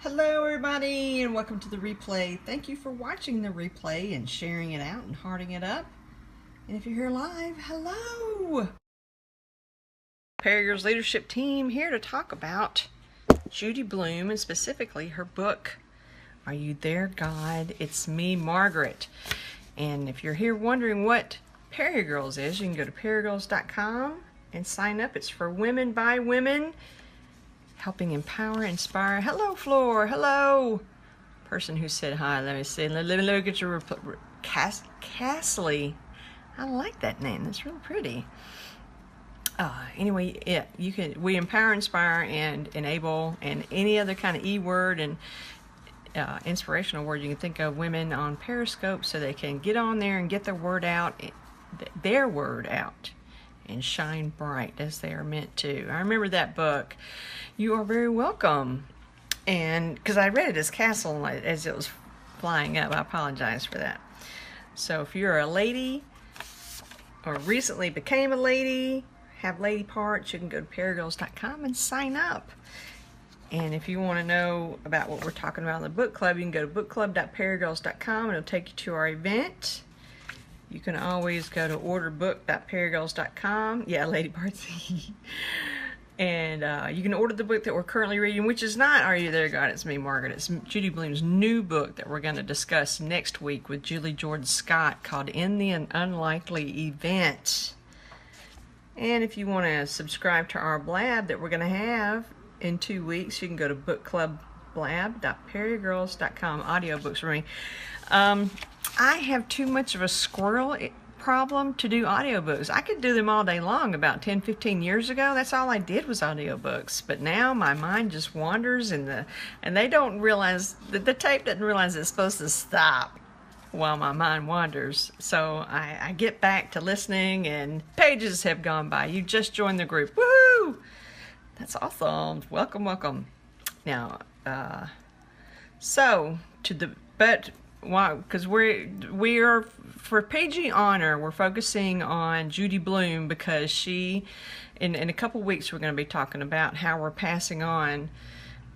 Hello everybody and welcome to the replay. Thank you for watching the replay and sharing it out and hearting it up. And if you're here live, hello! PeriGirls leadership team here to talk about Judy Blume and specifically her book, Are You There, God? It's Me, Margaret. And if you're here wondering what PeriGirls is, you can go to perigirls.com and sign up. It's for women by women, helping empower, inspire. Hello, Floor. Hello. Person who said hi. Let me see. Let me look at your Castley. I like that name. That's really pretty. Anyway, yeah, you can. We empower, inspire, and enable, and any other kind of word and inspirational word you can think of women on Periscope, so they can get on there and get their word out, and shine bright as they are meant to. I remember that book. You are very welcome. And because I read it as Castle as it was flying up, I apologize for that. So if you're a lady or recently became a lady, have lady parts, you can go to perigirls.com and sign up. And if you want to know about what we're talking about in the book club, you can go to bookclub.perigirls.com and it'll take you to our event. You can always go to orderbook.perigirls.com. Yeah, Lady Parts. And you can order the book that we're currently reading, which is not Are You There, God? It's Me, Margaret. It's Judy Blume's new book that we're going to discuss next week with Julie Jordan Scott, called In the Unlikely Event. And if you want to subscribe to our blab that we're going to have in 2 weeks, you can go to bookclubblab.perigirls.com. Audiobooks for me. I have too much of a squirrel problem to do audiobooks. I could do them all day long. About 10-15 years ago, that's all I did was audiobooks. But now my mind just wanders, and they don't realize that the tape doesn't realize it's supposed to stop while my mind wanders. So I get back to listening, and pages have gone by. You just joined the group. Woohoo! That's awesome. Welcome, welcome. Now, because we are for PG Honor, we're focusing on Judy Blume because she, in a couple weeks, we're going to be talking about how we're passing on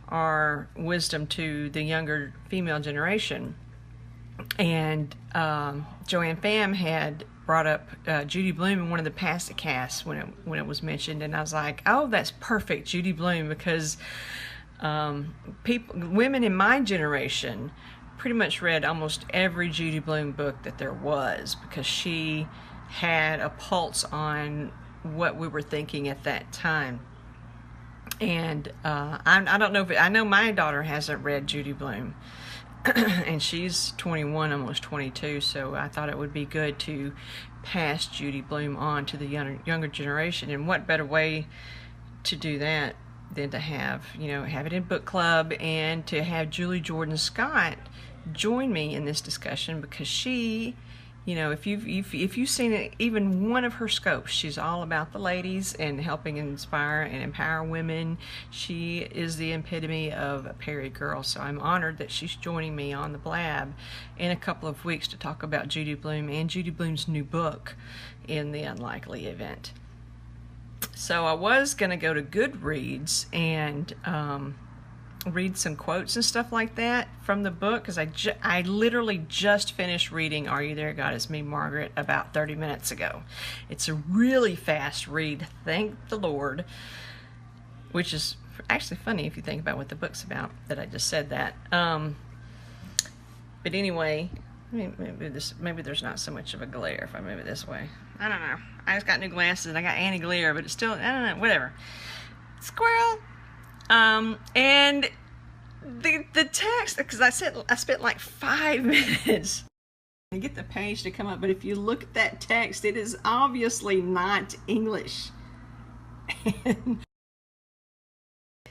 our wisdom to the younger female generation. And Joanne Pham had brought up Judy Blume in one of the past casts when it was mentioned, and I was like, oh, that's perfect, Judy Blume, because women in my generation pretty much read almost every Judy Blume book that there was, because she had a pulse on what we were thinking at that time. And I don't know if I know my daughter hasn't read Judy Blume, and she's 21, almost 22, so I thought it would be good to pass Judy Blume on to the younger generation. And what better way to do that than to have it in book club, and to have Julie Jordan Scott join me in this discussion, because she, if you've seen it, even one of her scopes, she's all about the ladies and helping inspire and empower women. She is the epitome of a PeriGirl. So I'm honored that she's joining me on the blab in a couple of weeks to talk about Judy Blume and Judy Blume's new book, In the Unlikely Event. So I was going to go to Goodreads and read some quotes and stuff like that from the book, because I literally just finished reading Are You There, God? It's Me, Margaret, about 30 minutes ago. It's a really fast read, thank the Lord, which is actually funny if you think about what the book's about, that I just said that. But anyway, maybe there's not so much of a glare if I move it this way. I don't know. I just got new glasses and I got anti-glare, but it's still, I don't know, whatever. Squirrel. And the text, because I spent like 5 minutes to get the page to come up, but if you look at that text, it is obviously not English.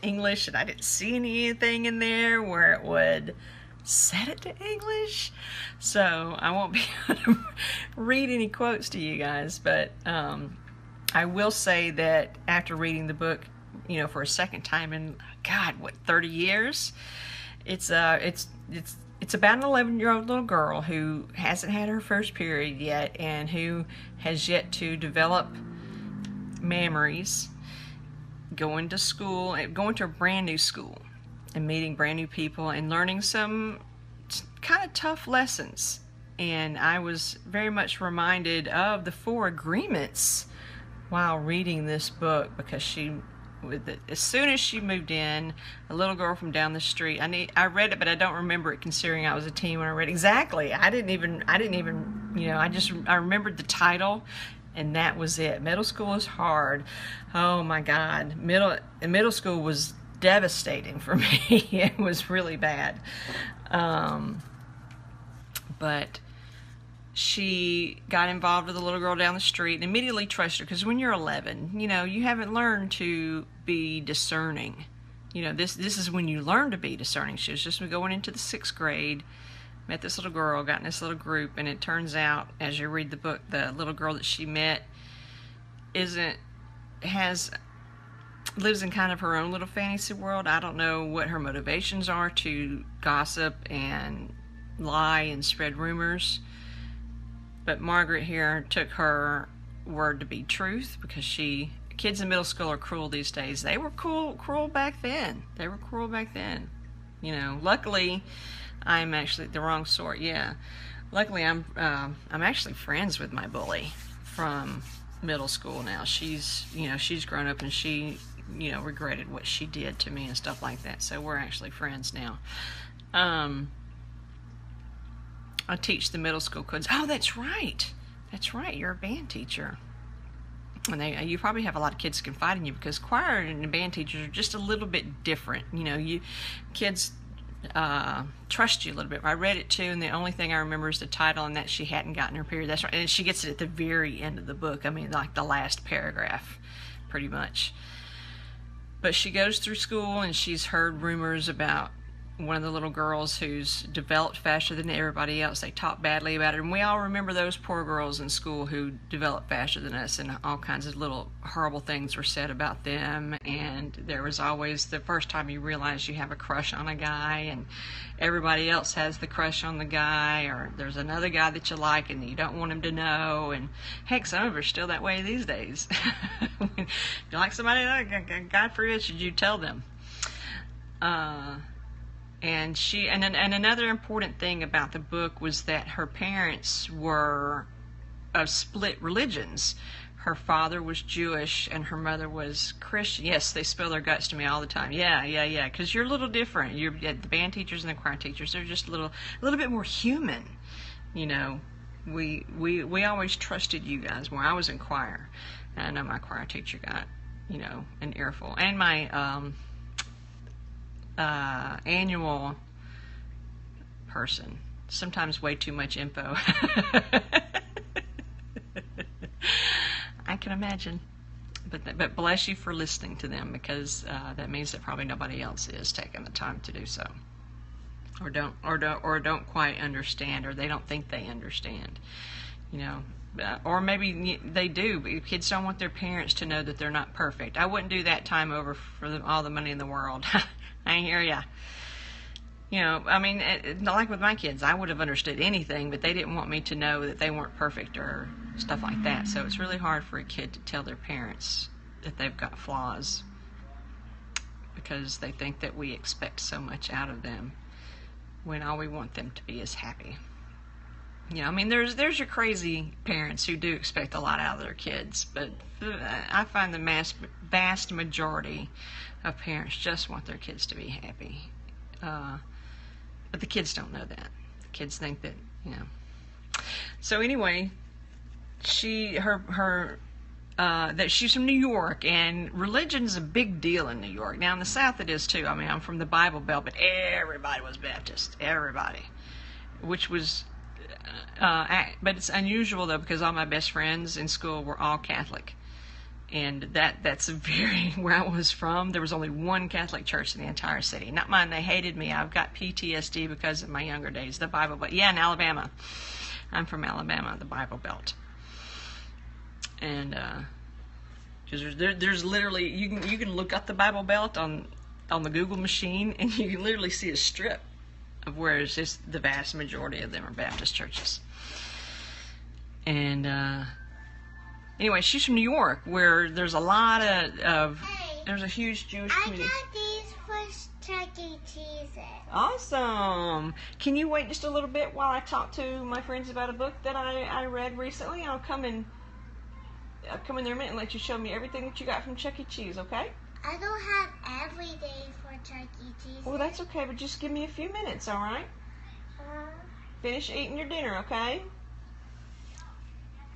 English, and I didn't see anything in there where it would set it to English, so I won't be able to read any quotes to you guys. But I will say that after reading the book, for a second time in, 30 years, it's about an 11-year-old little girl who hasn't had her first period yet, and who has yet to develop memories, going to school, going to a brand new school, and meeting brand new people and learning some kind of tough lessons. And I was very much reminded of the 4 agreements while reading this book, because as soon as she moved in, a little girl from down the street, I read it, but I don't remember it, considering I was a teen when I read it. Exactly. I didn't even, I remembered the title, and that was it. Middle school is hard. Oh my God. Middle school was devastating for me. It was really bad. But she got involved with a little girl down the street and immediately trusted her, because when you're 11, you haven't learned to be discerning. This is when you learn to be discerning. She was just going into the 6th grade, met this little girl, got in this little group, and it turns out, as you read the book, the little girl that she met lives in kind of her own little fantasy world. I don't know what her motivations are to gossip and lie and spread rumors. But Margaret here took her word to be truth, because kids in middle school are cruel these days. They were cruel back then. Luckily, I'm actually the wrong sort. Yeah. Luckily, I'm actually friends with my bully from middle school now. She's grown up, and she, regretted what she did to me and stuff like that. So we're actually friends now. I teach the middle school kids. Oh, that's right. You're a band teacher. And you probably have a lot of kids confide in you, because choir and band teachers are just a little bit different. Kids trust you a little bit. I read it too, and the only thing I remember is the title, and that she hadn't gotten her period. That's right. And she gets it at the very end of the book. I mean, like the last paragraph, pretty much. But she goes through school, and she's heard rumors about one of the little girls who's developed faster than everybody else. They talk badly about her, and we all remember those poor girls in school who developed faster than us, and all kinds of little horrible things were said about them. And there was always the first time you realize you have a crush on a guy, and everybody else has the crush on the guy, or there's another guy that you like and you don't want him to know. And heck, some of us are still that way these days. If you like somebody, God forbid, should you tell them? And another important thing about the book was that her parents were of split religions. Her father was Jewish and her mother was Christian. Yes, they spill their guts to me all the time. Yeah, because you're a little different. The band teachers and the choir teachers, they're just a little bit more human. We always trusted you guys more. I was in choir, and I know my choir teacher got, an earful. And my annual person, sometimes way too much info. I can imagine, but bless you for listening to them, because that means that probably nobody else is taking the time to do so, or don't quite understand, or they don't think they understand, or maybe they do, but kids don't want their parents to know that they're not perfect. I wouldn't do that time over for all the money in the world. I hear ya. I mean, not like with my kids. I would have understood anything, but they didn't want me to know that they weren't perfect or stuff like that. So it's really hard for a kid to tell their parents that they've got flaws, because they think that we expect so much out of them, when all we want them to be is happy. I mean, there's your crazy parents who do expect a lot out of their kids, but I find the vast majority of parents just want their kids to be happy. But the kids don't know that. The kids think that, So anyway, that she's from New York, and religion's a big deal in New York. Now in the South it is too. I mean, I'm from the Bible Belt, but everybody was Baptist. Everybody. Which was, but it's unusual though, because all my best friends in school were all Catholic. And that's where I was from, there was only one Catholic church in the entire city. Not mine, they hated me. I've got PTSD because of my younger days, the Bible Belt. Yeah, in Alabama. I'm from Alabama, the Bible Belt. And because there's literally, you can look up the Bible Belt on the Google machine, and you can literally see a strip of where it's just the vast majority of them are Baptist churches. And anyway, she's from New York, where there's a lot of there's a huge Jewish community. I got these for checking E. Cheeses. Awesome. Can you wait just a little bit while I talk to my friends about a book that I read recently? I'll come in there a minute and let you show me everything that you got from Chuck E. Cheese, okay? I don't have every day for Chuck E. Cheese. Well, that's okay, but just give me a few minutes, all right? Finish eating your dinner, okay?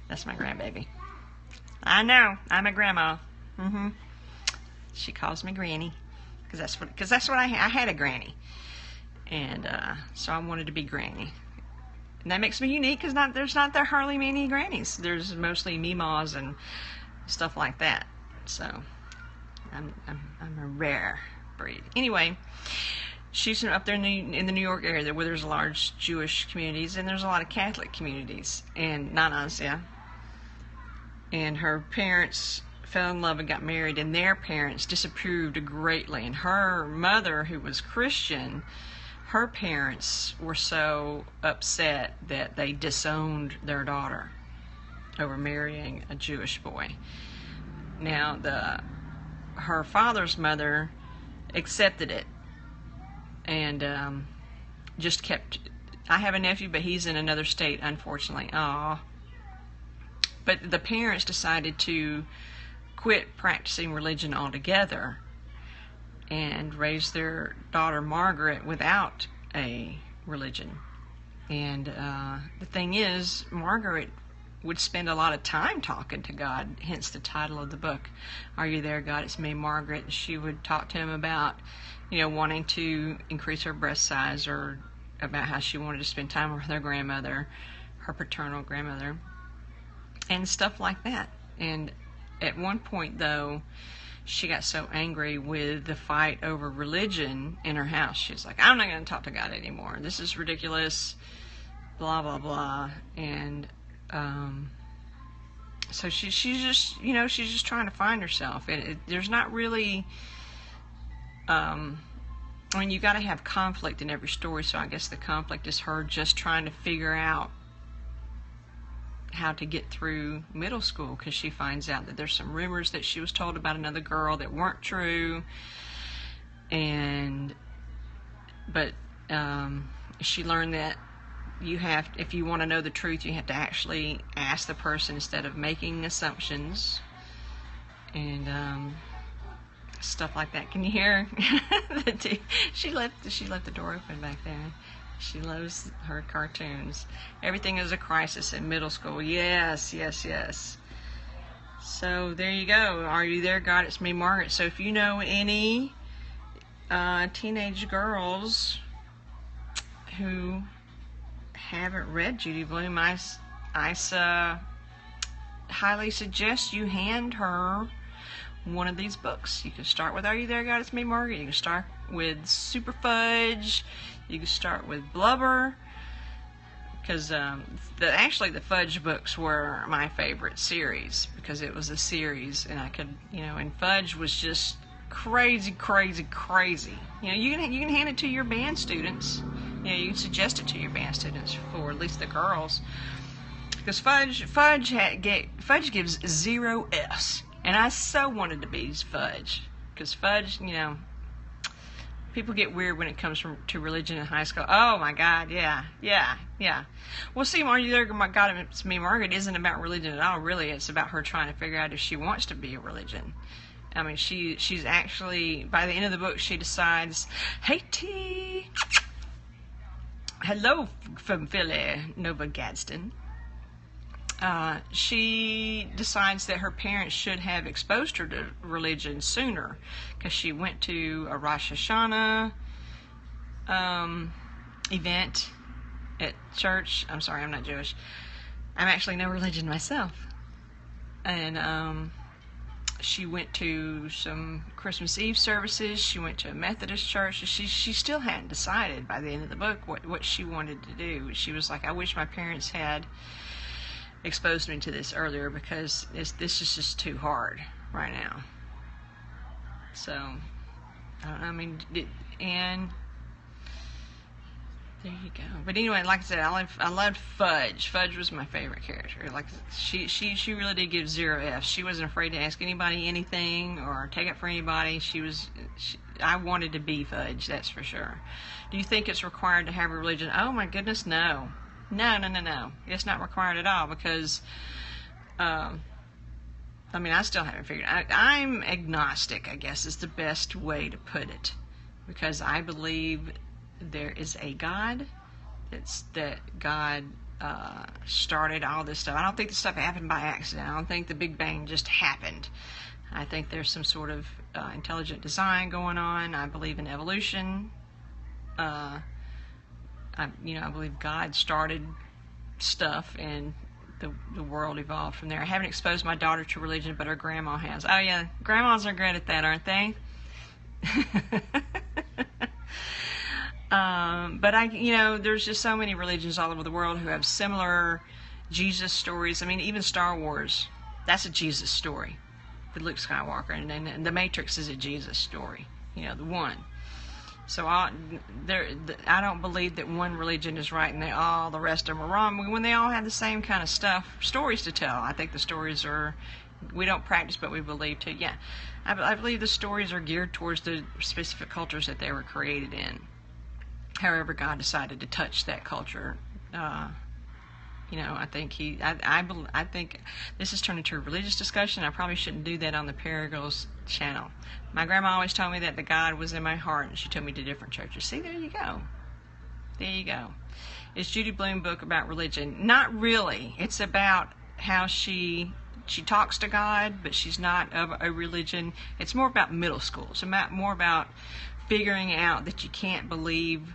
That's my grandbaby. I know. I'm a grandma. She calls me Granny because that's what I had a granny, and so I wanted to be Granny, and that makes me unique because there's not there hardly many grannies. There's mostly meemaws and stuff like that. So I'm a rare breed. Anyway, she's up there in the New York area where there's large Jewish communities and there's a lot of Catholic communities and nanas, yeah. And her parents fell in love and got married, and their parents disapproved greatly. And her mother, who was Christian, her parents were so upset that they disowned their daughter over marrying a Jewish boy. Now, her father's mother accepted it and just kept. I have a nephew, but he's in another state, unfortunately. Aww. But the parents decided to quit practicing religion altogether and raise their daughter Margaret without a religion. And the thing is, Margaret would spend a lot of time talking to God, hence the title of the book, Are You There, God? It's Me, Margaret. And she would talk to him about, wanting to increase her breast size, or about how she wanted to spend time with her grandmother, her paternal grandmother, and stuff like that. And at one point, though, she got so angry with the fight over religion in her house. She's like, I'm not going to talk to God anymore. This is ridiculous, blah, blah, blah. And so she's just, she's just trying to find herself. There's not really, you got to have conflict in every story. So I guess the conflict is her just trying to figure out how to get through middle school, because she finds out that there's some rumors that she was told about another girl that weren't true, but she learned that if you want to know the truth, you have to actually ask the person instead of making assumptions, and stuff like that. Can you hear she left the door open back there. She loves her cartoons. Everything is a crisis in middle school. Yes, yes, yes. So there you go. Are you there, God? It's me, Margaret. So if you know any teenage girls who haven't read Judy Blume, I highly suggest you hand her one of these books. You can start with Are You There, God? It's Me, Margaret. You can start with Super Fudge. You can start with Blubber, because actually the Fudge books were my favorite series, because it was a series, and I could, and Fudge was just crazy, crazy, crazy. You can hand it to your band students. You can suggest it to your band students, for at least the girls, because Fudge gives 0 F's, and I so wanted to be Fudge, because Fudge, people get weird when it comes to religion in high school. Oh my God, yeah. Well, see, Are You There, God? It's Me, Margaret isn't about religion at all, really. It's about her trying to figure out if she wants to be a religion. I mean, she's actually, by the end of the book, she decides, hey, T. Hello from Philly, Nova Gadsden. She decides that her parents should have exposed her to religion sooner, because she went to a Rosh Hashanah event at church. I'm sorry, I'm not Jewish. I'm actually no religion myself. And she went to some Christmas Eve services. She went to a Methodist church. She still hadn't decided by the end of the book what she wanted to do. She was like, I wish my parents had exposed me to this earlier, because this is just too hard right now. So I don't know. I mean, and there you go. But anyway, like I said, I loved Fudge. Fudge was my favorite character. Like, she really did give 0 F's. She wasn't afraid to ask anybody anything or take it for anybody. I wanted to be fudge, that's for sure. Do you think it's required to have a religion? Oh my goodness, no. No. It's not required at all, because I mean, I still haven't figured out. I'm agnostic, I guess is the best way to put it, because I believe there is a God. That God started all this stuff. I don't think this stuff happened by accident. I don't think the Big Bang just happened. I think there's some sort of intelligent design going on. I believe in evolution. I believe God started stuff, and the world evolved from there. I haven't exposed my daughter to religion, but her grandma has. Oh yeah, grandmas are great at that, aren't they? But there's just so many religions all over the world who have similar Jesus stories. I mean, even Star Wars, that's a Jesus story with Luke Skywalker, and the Matrix is a Jesus story. The one. So I don't believe that one religion is right and all the rest of them are wrong. When they all have the same kind of stories to tell, I think the stories are, we don't practice, but we believe too. Yeah, I believe the stories are geared towards the specific cultures that they were created in. However, God decided to touch that culture. I think this has turned into a religious discussion. I probably shouldn't do that on the PeriGirls channel. My grandma always told me that the God was in my heart, and she took me to different churches. See, there you go. There you go. It's Judy Blume book about religion. Not really. It's about how she talks to God, but she's not of a religion. It's more about middle school. It's more about figuring out that you can't believe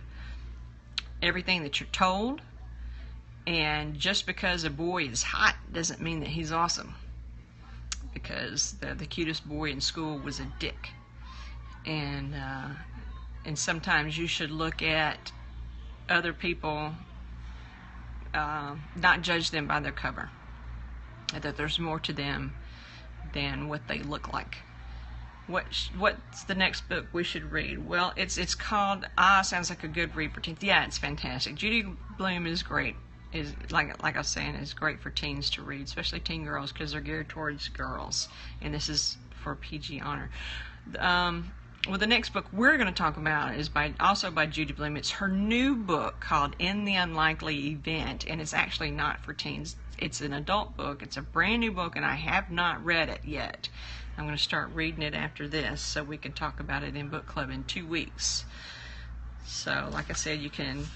everything that you're told. And just because a boy is hot doesn't mean that he's awesome. Because the cutest boy in school was a dick. And sometimes you should look at other people, not judge them by their cover. That there's more to them than what they look like. What's the next book we should read? Well, it's called, sounds like a good read for teens. Yeah, it's fantastic. Judy Blume is great. Is like I was saying, is great for teens to read, especially teen girls, because they're geared towards girls, and this is for PG honor. Well, the next book we're going to talk about is also by Judy Blume. It's her new book called In the Unlikely Event, and it's actually not for teens. It's an adult book. It's a brand new book, and I have not read it yet. I'm going to start reading it after this, so we can talk about it in book club in 2 weeks. So, like I said, you can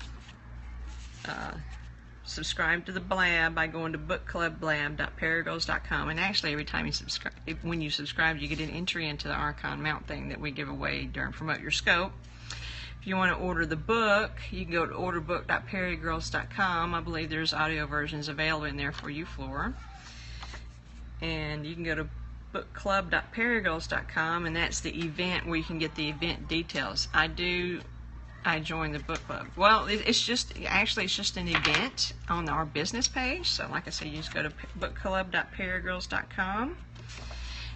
subscribe to the blab by going to bookclubblab.perigirls.com, and actually every time you subscribe, when you subscribe, you get an entry into the Archon Mount thing that we give away during Promote Your Scope. If you want to order the book, you can go to orderbook.perigirls.com. I believe there's audio versions available in there for you, Flora. And you can go to bookclub.perigirls.com, and that's the event where you can get the event details. I joined the book club. Well, it's just an event on our business page. So like I said, you just go to bookclub.perigirls.com,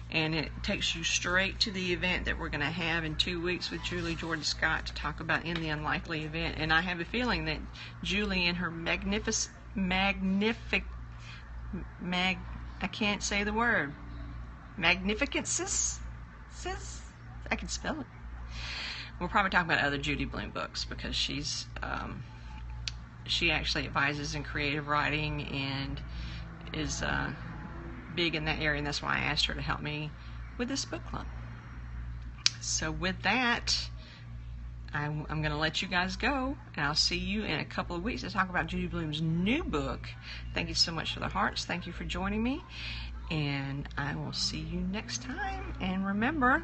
and it takes you straight to the event that we're going to have in 2 weeks with Julie Jordan Scott to talk about In the Unlikely Event. And I have a feeling that Julie in her I can't say the word. Magnificences? I can spell it. We'll probably talk about other Judy Blume books, because she actually advises in creative writing and is big in that area, and that's why I asked her to help me with this book club. So with that, I'm going to let you guys go, and I'll see you in a couple of weeks to talk about Judy Blume's new book. Thank you so much for the hearts. Thank you for joining me, and I will see you next time. And remember,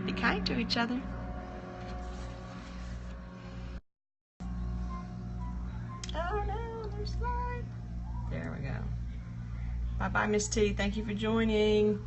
be kind to each other. Oh no, there's slide. There we go. Bye-bye, Miss T. Thank you for joining.